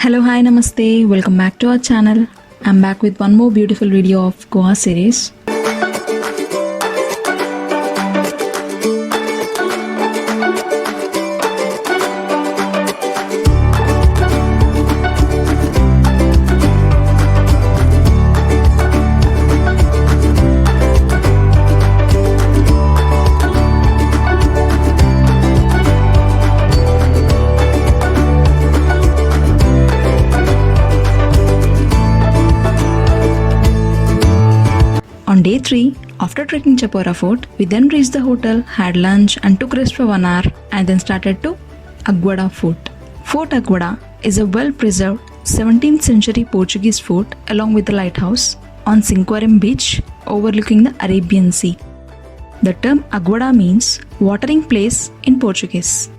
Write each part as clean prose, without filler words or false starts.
Hello, hi, namaste. Welcome back to our channel. I'm back with one more beautiful video of Goa series. On day 3, after trekking Chapora Fort, we then reached the hotel, had lunch and took rest for 1 hour and then started to Aguada Fort. Fort Aguada is a well-preserved 17th century Portuguese fort along with the lighthouse on Sinquerim beach overlooking the Arabian Sea. The term Aguada means watering place in Portuguese.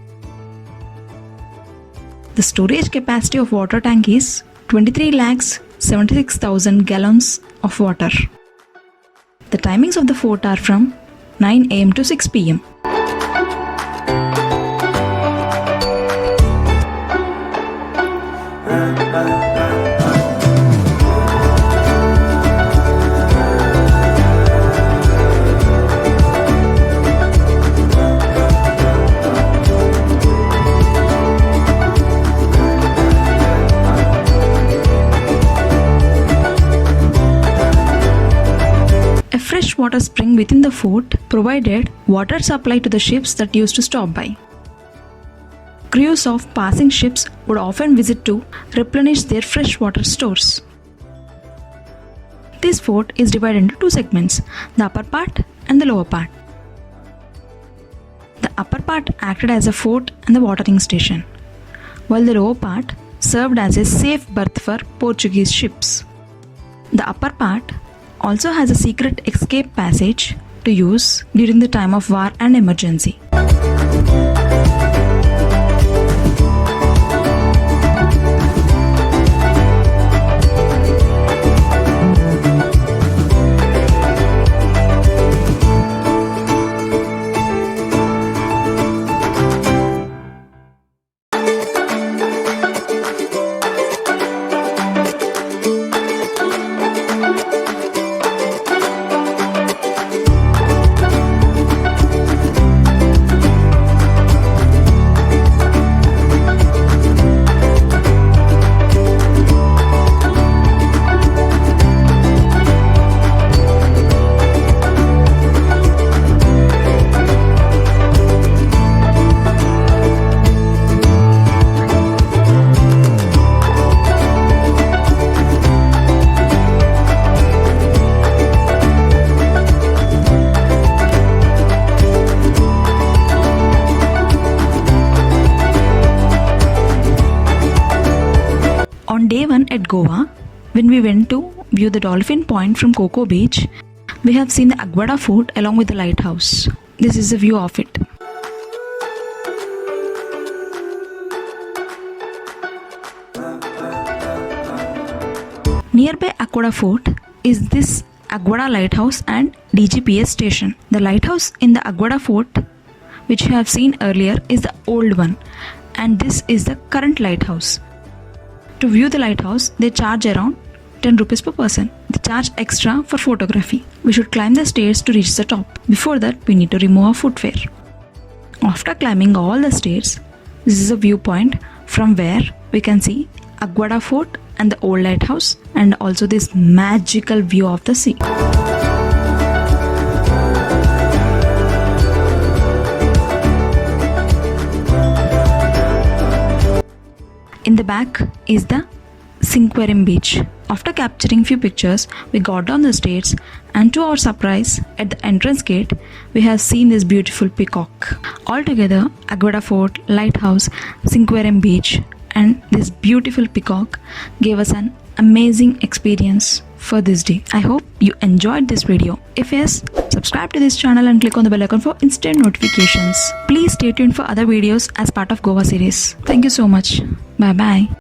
The storage capacity of water tank is 23,76,000 gallons of water. The timings of the fort are from 9 am to 6 pm. A freshwater spring within the fort provided water supply to the ships that used to stop by. Crews of passing ships would often visit to replenish their freshwater stores. This fort is divided into two segments, the upper part and the lower part. The upper part acted as a fort and the watering station, while the lower part served as a safe berth for Portuguese ships. The upper part also has a secret escape passage to use during the time of war and emergency. On day 1 at Goa, when we went to view the dolphin point from Coco Beach, we have seen the Aguada Fort along with the lighthouse. This is the view of it. Nearby Aguada Fort is this Aguada lighthouse and DGPS station. The lighthouse in the Aguada Fort, which you have seen earlier, is the old one, and this is the current lighthouse. To view the lighthouse, they charge around 10 rupees per person. They charge extra for photography. We should climb the stairs to reach the top. Before that, we need to remove our footwear. After climbing all the stairs, this is a viewpoint from where we can see Aguada Fort and the old lighthouse, and also this magical view of the sea. In the back is the Sinquerim beach. After capturing few pictures, we got down the stairs, and to our surprise, at the entrance gate, we have seen this beautiful peacock. Altogether, Aguada Fort, lighthouse, Sinquerim beach and this beautiful peacock gave us an amazing experience for this day. I hope you enjoyed this video. If yes, subscribe to this channel and click on the bell icon for instant notifications. Please stay tuned for other videos as part of Goa series. Thank you so much. Bye bye.